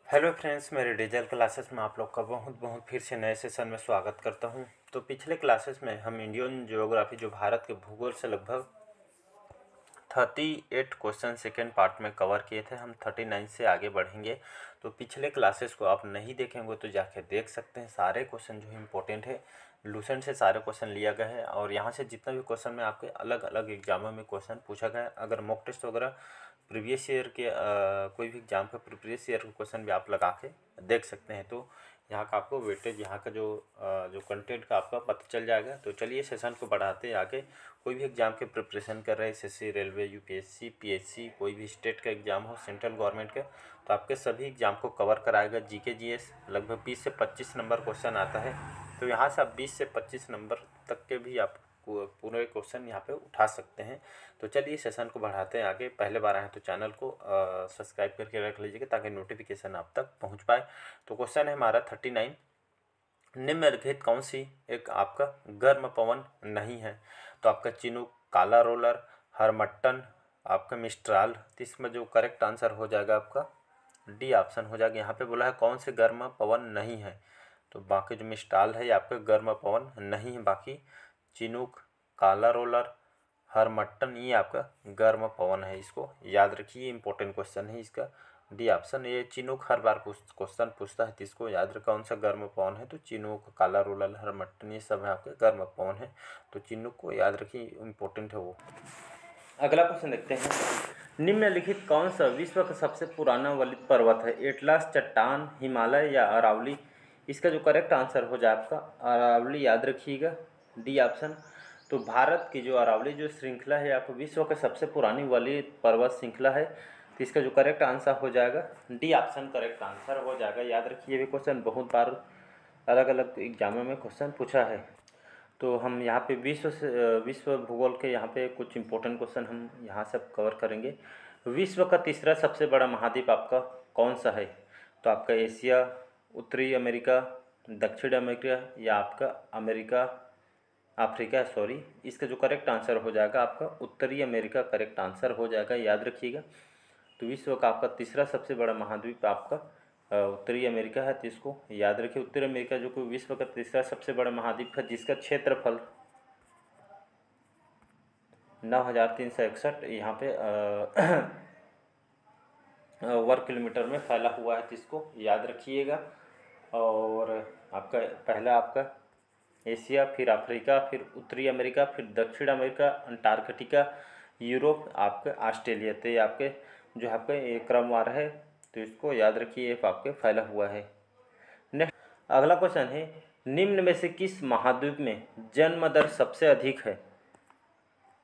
Hello friends, मेरे digital classes में आप लोग का बहुत बहुत फिर से नए सेशन में स्वागत करता हूं। तो पिछले क्लासेस में हम इंडियन ज्योग्राफी जो भारत के भूगोल से लगभग 38 क्वेश्चन सेकेंड पार्ट में कवर किए थे। हम 39 से आगे बढ़ेंगे। तो पिछले क्लासेस को आप नहीं देखेंगे तो जाके देख सकते हैं। सारे क्वेश्चन जो इम्पोर्टेंट है लूसेंट से सारे क्वेश्चन लिया गया है और यहाँ से जितना भी क्वेश्चन में आपके अलग अलग एग्जामों में क्वेश्चन पूछा गया है। अगर मॉक टेस्ट वगैरह प्रीवियस ईयर के कोई भी एग्जाम का प्रीवियस ईयर का क्वेश्चन भी आप लगा के देख सकते हैं। तो यहाँ का आपको वेटेज, यहाँ का जो कंटेंट का आपका पता चल जाएगा। तो चलिए सेशन को बढ़ाते हैं आगे। कोई भी एग्जाम के प्रिपरेशन कर रहे हैं, एसएससी, रेलवे, यूपीएससी, पीएससी, कोई भी स्टेट का एग्जाम हो, सेंट्रल गवर्नमेंट का, तो आपके सभी एग्जाम को कवर कराएगा। जीके जीएस लगभग 20 से 25 नंबर क्वेश्चन आता है। तो यहाँ से आप 20 से 25 नंबर तक के भी आप पूरे क्वेश्चन यहाँ पे उठा सकते हैं। तो चलिए सेशन को बढ़ाते हैं आगे। पहले बार आए तो चैनल को सब्सक्राइब करके रख लीजिएगा ताकि नोटिफिकेशन आप तक पहुँच पाए। तो क्वेश्चन है हमारा 39, निम्नलिखित कौन सी एक आपका गर्म पवन नहीं है? तो आपका चिनूक, काला रोलर, हरमट्टन, आपका मिस्ट्राल। तो इसमें जो करेक्ट आंसर हो जाएगा आपका डी ऑप्शन हो जाएगा। यहाँ पे बोला है कौन से गर्म पवन नहीं है, तो बाकी जो मिस्ट्राल है ये आपका गर्म पवन नहीं है। बाकी चिनूक, काला रोलर, हरमट्टन ये आपका गर्म पवन है। इसको याद रखिए, इंपॉर्टेंट क्वेश्चन है इसका डी ऑप्शन। ये चिनूक हर बार क्वेश्चन पूछता है तो इसको याद रखा कौन सा गर्म पवन है। तो चिनूक, काला रोलर, हरमट्टन ये सब है आपके गर्म पवन है। तो चिनूक को याद रखिए, इंपॉर्टेंट है वो। अगला क्वेश्चन देखते हैं, निम्नलिखित कौन सा विश्व का सबसे पुराना वलित पर्वत है? एटलस, चट्टान, हिमालय या अरावली? इसका जो करेक्ट आंसर हो जाए आपका अरावली, याद रखिएगा डी ऑप्शन। तो भारत की जो अरावली जो श्रृंखला है आपको विश्व का सबसे पुरानी वलित पर्वत श्रृंखला है। तो इसका जो करेक्ट आंसर हो जाएगा डी ऑप्शन करेक्ट आंसर हो जाएगा। याद रखिए, ये क्वेश्चन बहुत बार अलग अलग एग्जामों में क्वेश्चन पूछा है। तो हम यहाँ पे विश्व भूगोल के यहाँ पे कुछ इंपॉर्टेंट क्वेश्चन हम यहाँ से कवर करेंगे। विश्व का तीसरा सबसे बड़ा महाद्वीप आपका कौन सा है? तो आपका एशिया, उत्तरी अमेरिका, दक्षिण अमेरिका या आपका अफ्रीका, सॉरी। इसका जो करेक्ट आंसर हो जाएगा आपका उत्तरी अमेरिका करेक्ट आंसर हो जाएगा, याद रखिएगा। तो विश्व का आपका तीसरा सबसे बड़ा महाद्वीप आपका उत्तरी अमेरिका है। तो इसको याद रखिए, उत्तरी अमेरिका जो कि विश्व का तीसरा सबसे बड़ा महाद्वीप है, जिसका क्षेत्रफल 9,361 यहाँ पे वर्ग किलोमीटर में फैला हुआ है। तो इसको याद रखिएगा। और आपका पहला आपका एशिया, फिर अफ्रीका, फिर उत्तरी अमेरिका, फिर दक्षिण अमेरिका, अंटार्कटिका, यूरोप, आपके ऑस्ट्रेलिया। तो ये आपके जो आपका ये क्रमवार है, तो इसको याद रखिए, ये आपके फैला हुआ है। नेक्स्ट अगला क्वेश्चन है, निम्न में से किस महाद्वीप में जन्म दर सबसे अधिक है?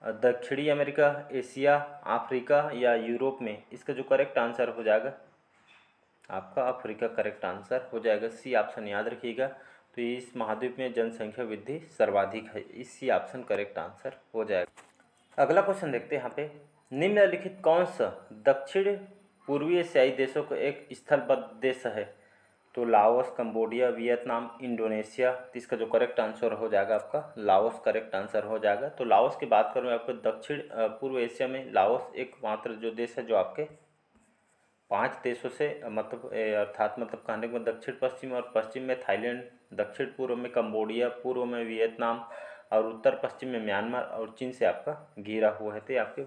दक्षिणी अमेरिका, एशिया, अफ्रीका या यूरोप में? इसका जो करेक्ट आंसर हो जाएगा आपका अफ्रीका करेक्ट आंसर हो जाएगा, सी ऑप्शन याद रखिएगा। तो इस महाद्वीप में जनसंख्या वृद्धि सर्वाधिक है, इस सी ऑप्शन करेक्ट आंसर हो जाएगा। अगला क्वेश्चन देखते हैं यहाँ पे, निम्नलिखित कौन सा दक्षिण पूर्वी एशियाई देशों का एक स्थलबद्ध देश है? तो लाओस, कंबोडिया, वियतनाम, इंडोनेशिया। तो इसका जो करेक्ट आंसर हो जाएगा आपका लाओस करेक्ट आंसर हो जाएगा। तो लाओस की बात करूँ आपको, दक्षिण पूर्व एशिया में लाओस एकमात्र जो देश है जो आपके 5 देशों से मतलब अर्थात मतलब कहने को दक्षिण पश्चिम और पश्चिम में थाईलैंड, दक्षिण पूर्व में कंबोडिया, पूर्व में वियतनाम और उत्तर पश्चिम में म्यांमार और चीन से आपका घिरा हुआ है। तो आपके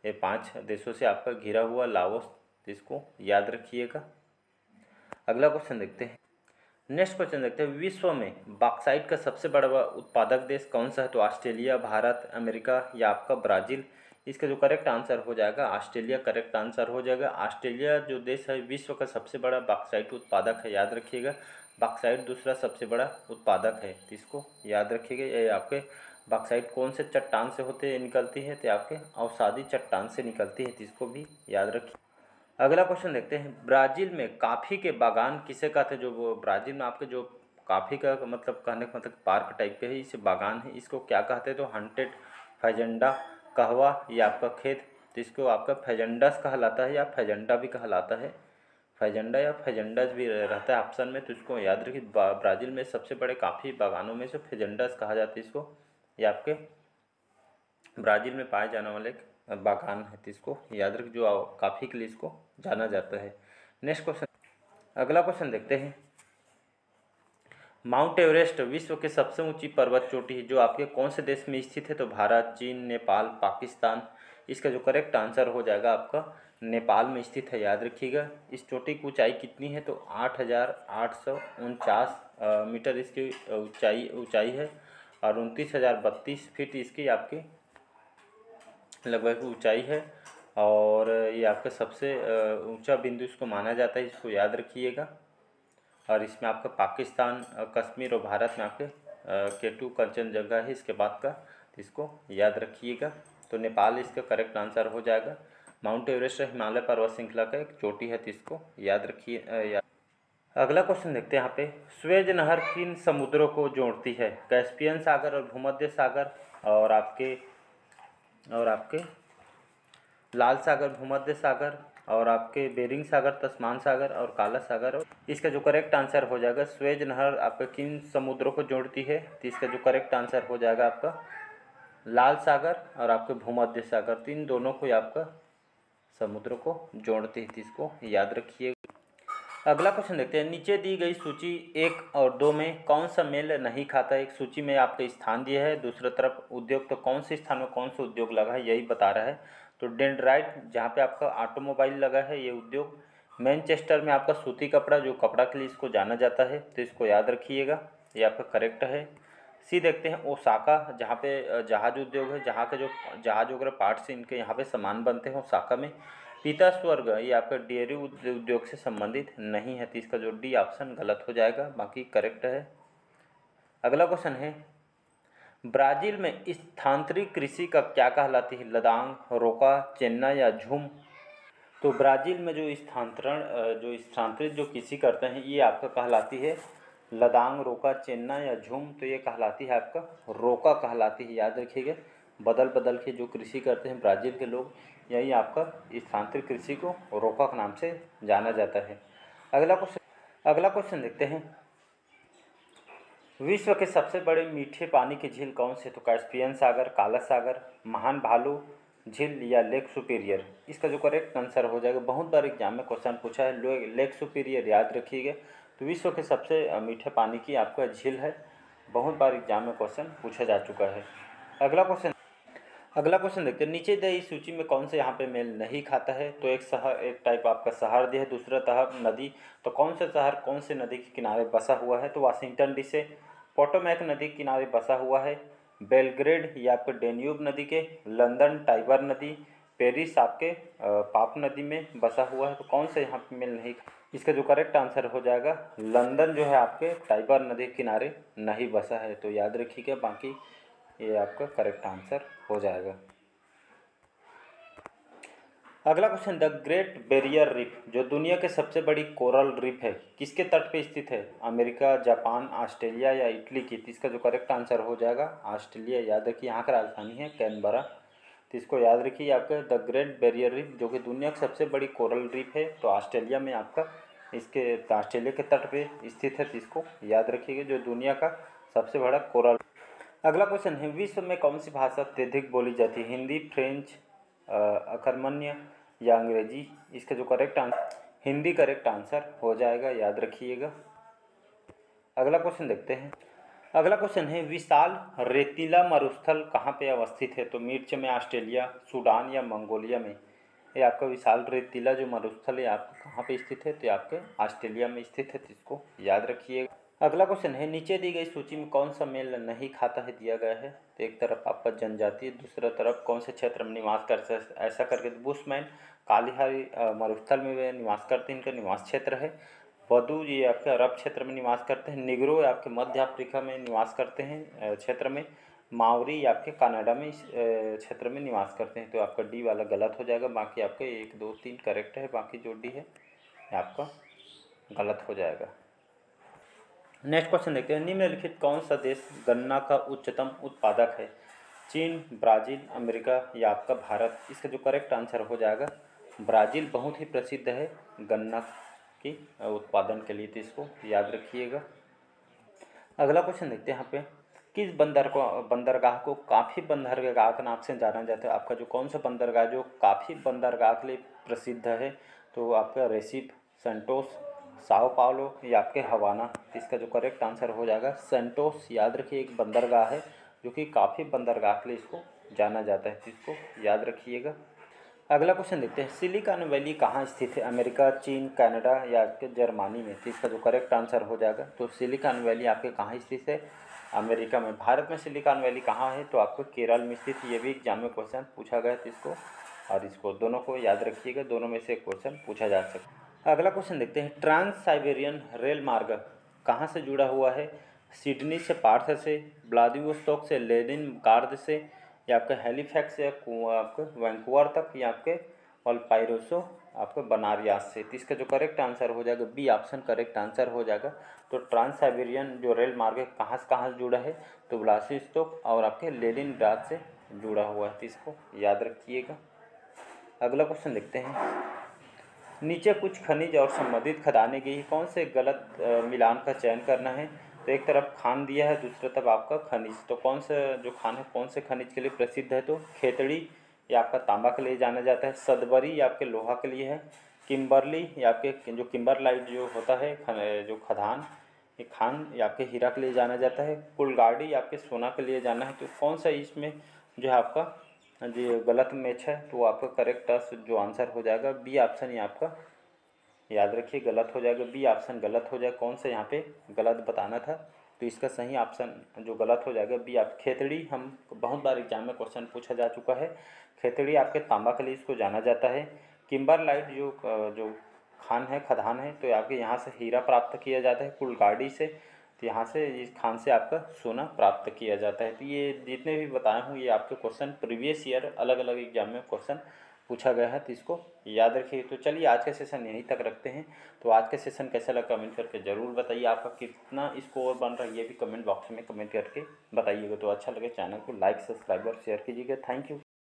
ये 5 देशों से आपका घिरा हुआ लाओस, इसको याद रखिएगा। अगला क्वेश्चन देखते हैं, नेक्स्ट क्वेश्चन देखते हैं, विश्व में बॉक्साइट का सबसे बड़ा उत्पादक देश कौन सा है? तो ऑस्ट्रेलिया, भारत, अमेरिका या आपका ब्राज़ील? इसका जो करेक्ट आंसर हो जाएगा ऑस्ट्रेलिया करेक्ट आंसर हो जाएगा। ऑस्ट्रेलिया जो देश है विश्व का सबसे बड़ा बॉक्साइट उत्पादक है, याद रखिएगा। बॉक्साइट दूसरा सबसे बड़ा उत्पादक है, तो इसको याद रखिएगा। ये आपके बॉक्साइट कौन से चट्टान से होते निकलती है? तो आपके अवसादी चट्टान से निकलती है, तो इसको भी याद रखिए। अगला क्वेश्चन देखते हैं, ब्राज़ील में कॉफ़ी के बागान किसे कहते हैं? जो वो ब्राज़ील में आपके जो कॉफ़ी का मतलब कहने का मतलब पार्क टाइप के है, इसे बागान है, इसको क्या कहते हैं? तो हंटेड, फेजेंडा, कहवा या आपका खेत? तो इसको आपका फेजेंडस कहलाता है या फेजेंडा भी कहलाता है, फेजेंडा या फेजेंडस भी रहता है ऑप्शन में। तो इसको याद रखिए, ब्राज़ील में सबसे बड़े कॉफ़ी बागानों में से फेजेंडस कहा जाता है इसको। ये आपके ब्राज़ील में पाए जाने वाले एक बागान है, तो इसको याद रखिए, जो कॉफ़ी के लिए इसको जाना जाता है। नेक्स्ट क्वेश्चन, अगला क्वेश्चन देखते हैं। माउंट एवरेस्ट विश्व की सबसे ऊंची पर्वत चोटी है जो आपके कौन से देश में स्थित है? तो भारत, चीन, नेपाल, पाकिस्तान। इसका जो करेक्ट आंसर हो जाएगा आपका नेपाल में स्थित है, याद रखिएगा। इस चोटी की ऊंचाई कितनी है? तो 8,849 मीटर इसकी ऊंचाई है और 29,032 फीट इसकी आपकी लगभग ऊंचाई है। और ये आपका सबसे ऊंचा बिंदु इसको माना जाता है, इसको याद रखिएगा। और इसमें आपका पाकिस्तान, कश्मीर और भारत में आपके केटू कंचनजंगा है इसके बाद का, तो इसको याद रखिएगा। तो नेपाल इसका करेक्ट आंसर हो जाएगा। माउंट एवरेस्ट हिमालय पर्वत श्रृंखला का एक चोटी है, तो इसको याद रखिए। अगला क्वेश्चन देखते हैं यहाँ पे। स्वेज नहर किन समुद्रों को जोड़ती है? कैस्पियन सागर और भूमध्य सागर और आपके लाल सागर, भूमध्य सागर और आपके बेरिंग सागर, तस्मान सागर और काला सागर। और इसका जो करेक्ट आंसर हो जाएगा, स्वेज नहर आपका किन समुद्रों को जोड़ती है? तो इसका जो करेक्ट आंसर हो जाएगा आपका लाल सागर और आपके भूमध्य सागर, तो इन दोनों को आपका समुद्रों को जोड़ती है, इसको याद रखिए। अगला क्वेश्चन देखते हैं। नीचे दी गई सूची 1 और 2 में कौन सा मेल नहीं खाता? एक सूची में आपके स्थान दिए है, दूसरी तरफ उद्योग, तो कौन से स्थान में कौन सा उद्योग लगा है यही बता रहा है। तो डेंड्राइट जहाँ पे आपका ऑटोमोबाइल लगा है ये उद्योग। मैनचेस्टर में आपका सूती कपड़ा, जो कपड़ा के लिए इसको जाना जाता है, तो इसको याद रखिएगा, ये आपका करेक्ट है। सी देखते हैं। ओसाका जहाँ पे जहाज उद्योग है, जहाँ के जो जहाज वगैरह पार्ट्स इनके यहाँ पे सामान बनते हैं ओसाका में। पीता स्वर्ग ये आपका डेयरी उद्योग से संबंधित नहीं है, तो इसका जो डी ऑप्शन गलत हो जाएगा, बाकी करेक्ट है। अगला क्वेश्चन है। ब्राज़ील में स्थानांतरित कृषि का क्या कहलाती है? लदांग, रोका, चेन्ना या झूम। तो ब्राज़ील में जो स्थानांतरित जो कृषि करते हैं ये आपका कहलाती है लदांग, रोका, चेन्ना या झूम। तो ये कहलाती है आपका रोका कहलाती है, याद रखिएगा। बदल बदल के जो कृषि करते हैं ब्राज़ील के लोग, यही आपका स्थानांतरित कृषि को रोका के नाम से जाना जाता है। अगला क्वेश्चन देखते हैं। विश्व के सबसे बड़े मीठे पानी की झील कौन सी? तो कैस्पियन सागर, काला सागर, महान भालू झील या लेक सुपीरियर। इसका जो करेक्ट आंसर हो जाएगा, बहुत बार एग्जाम में क्वेश्चन पूछा है, लेक सुपीरियर याद रखिएगा। तो विश्व के सबसे मीठे पानी की आपका झील है, बहुत बार एग्जाम में क्वेश्चन पूछा जा चुका है। अगला क्वेश्चन देखते हैं। नीचे दी सूची में कौन से यहाँ पे मेल नहीं खाता है? तो एक टाइप आपका शहर दिया है, दूसरा तरफ नदी। तो कौन सा शहर कौन से नदी के किनारे बसा हुआ है? तो वाशिंगटन डीसी पोटोमैक नदी के किनारे बसा हुआ है। बेलग्रेड या आपके डेन्यूब नदी के, लंदन टाइबर नदी, पेरिस आपके पाप नदी में बसा हुआ है। तो कौन सा यहाँ पे मेल नहीं? इसका जो करेक्ट आंसर हो जाएगा लंदन जो है आपके टाइबर नदी के किनारे नहीं बसा है, तो याद रखिएगा, बाकी ये आपका करेक्ट आंसर हो जाएगा। अगला question. The great barrier reef जो दुनिया के सबसे बड़ी कोरल रीफ है किसके तट पे स्थित है? अमेरिका, जापान, ऑस्ट्रेलिया या इटली की। तो इसका जो करेक्ट आंसर हो जाएगा ऑस्ट्रेलिया, याद रखिए। यहाँ का राजधानी है कैनबरा, तो इसको याद रखिए। आपका द ग्रेट बैरियर रीफ जो कि दुनिया की सबसे बड़ी कोरल रीफ है, तो ऑस्ट्रेलिया में आपका ऑस्ट्रेलिया के तट पे स्थित है, तो इसको याद रखिएगा, जो दुनिया का सबसे बड़ा कोरल। अगला क्वेश्चन है। विश्व में कौन सी भाषा अत्यधिक बोली जाती है? हिंदी, फ्रेंच, अकर्मण्य या अंग्रेजी। इसका जो correct answer Hindi correct answer हो जाएगा, याद रखिएगा। अगला क्वेश्चन देखते हैं। अगला क्वेश्चन है। विशाल रेतीला मरुस्थल कहाँ पे अवस्थित है? तो मिर्च में, ऑस्ट्रेलिया, सूडान या मंगोलिया में। ये आपका विशाल रेतीला जो मरुस्थल है आपका कहाँ पे स्थित है? तो आपके ऑस्ट्रेलिया में स्थित है, तो इसको याद रखिएगा। अगला क्वेश्चन है। नीचे दी गई सूची में कौन सा मेल नहीं खाता है दिया गया है? तो एक तरफ आपका जनजाति, दूसरा तरफ कौन से क्षेत्र में निवास करते हैं? ऐसा करके बुशमैन कालिहारी मरुस्थल में वे निवास करते हैं, इनका निवास क्षेत्र है। बदू ये आपके अरब क्षेत्र में निवास करते हैं। निग्रो आपके मध्य अफ्रीका में निवास करते हैं क्षेत्र में। मावरी आपके कनाडा में इस क्षेत्र में निवास करते हैं, तो आपका डी वाला गलत हो जाएगा। बाकी आपके 1, 2, 3 करेक्ट है, बाकी जो डी है आपका गलत हो जाएगा। नेक्स्ट क्वेश्चन देखते हैं। निम्नलिखित कौन सा देश गन्ना का उच्चतम उत्पादक है? चीन, ब्राज़ील, अमेरिका या आपका भारत। इसका जो करेक्ट आंसर हो जाएगा ब्राज़ील बहुत ही प्रसिद्ध है गन्ना की उत्पादन के लिए, तो इसको याद रखिएगा। अगला क्वेश्चन देखते हैं। यहाँ पे किस बंदरगाह को काफ़ी बंदरगाह के नाम से जाना जाता है? आपका जो कौन सा बंदरगाह जो काफ़ी बंदरगाह के लिए प्रसिद्ध है? तो आपका रेसिफ, सेंटोस, साओ पाउलो या आपके हवाना, तो इसका जो करेक्ट आंसर हो जाएगा सेंटोस। याद रखिए एक बंदरगाह है जो कि काफ़ी बंदरगाह के लिए इसको जाना जाता है, तो इसको याद रखिएगा। अगला क्वेश्चन देखते हैं, सिलिकॉन वैली कहाँ स्थित है? अमेरिका, चीन, कनाडा या आपके जर्मनी में? तो इसका जो करेक्ट आंसर हो जाएगा, तो सिलिकॉन वैली आपके कहाँ स्थित है? अमेरिका में। भारत में सिलिकॉन वैली कहाँ है? तो आपको केरल में स्थित। ये भी एग्जाम में क्वेश्चन पूछा गया था इसको, और इसको दोनों को याद रखिएगा, दोनों में से एक क्वेश्चन पूछा जा सकता है। अगला क्वेश्चन देखते हैं, ट्रांस साइबेरियन रेल मार्ग कहाँ से जुड़ा हुआ है? सिडनी से पार्थ से, व्लादिवोस्तोक से लेनिनग्राड से, या आपके हेलीफैक्स या आपके वैंकूवर तक, या आपके वालपाराइसो आपके बनारस से? तो इसका जो करेक्ट आंसर हो जाएगा बी ऑप्शन करेक्ट आंसर हो जाएगा। तो ट्रांस साइबेरियन जो रेल मार्ग है कहाँ से जुड़ा है? तो व्लादिवोस्तोक और आपके लेनिनग्राड से जुड़ा हुआ है, तो इसको याद रखिएगा। अगला क्वेश्चन देखते हैं, नीचे कुछ खनिज और संबंधित खदानें दी, कौन से गलत मिलान का चयन करना है? तो एक तरफ खान दिया है, दूसरी तरफ आपका खनिज, तो कौन सा जो खान है कौन से खनिज के लिए प्रसिद्ध है? तो खेतड़ी या आपका तांबा के लिए जाना जाता है, सदबरी या आपके लोहा के लिए है, किम्बरली या आपके जो किम्बरलाइट जो होता है जो खदान ये खान या आपके हीरा के लिए जाना जाता है, कुलगाड़ी या आपके सोना के लिए जाना है। तो कौन सा इसमें जो है आपका जो गलत मैच है? तो आपका करेक्ट जो आंसर हो जाएगा बी ऑप्शन ही आपका याद रखिए गलत हो जाएगा, बी ऑप्शन गलत हो जाएगा। कौन सा यहाँ पे गलत बताना था? तो इसका सही ऑप्शन जो गलत हो जाएगा बी आप खेतड़ी। हम बहुत बार एग्जाम में क्वेश्चन पूछा जा चुका है। खेतड़ी आपके तांबा के लिए इसको जाना जाता है। किम्बरलाइट जो खान है खदान है, तो आपके यहाँ से हीरा प्राप्त किया जाता है। कुलगाड़ी से, तो यहाँ से इस खान से आपका सोना प्राप्त किया जाता है। तो ये जितने भी बताया हूँ ये आपके क्वेश्चन प्रीवियस ईयर अलग अलग एग्जाम में क्वेश्चन पूछा गया है, तो इसको याद रखिए। तो चलिए आज का सेशन यहीं तक रखते हैं। तो आज का सेशन कैसा लगा कमेंट करके ज़रूर बताइए। आपका कितना स्कोर बन रहा है ये भी कमेंट बॉक्स में कमेंट करके बताइएगा। तो अच्छा लगे चैनल को लाइक सब्सक्राइब और शेयर कीजिएगा। Thank you.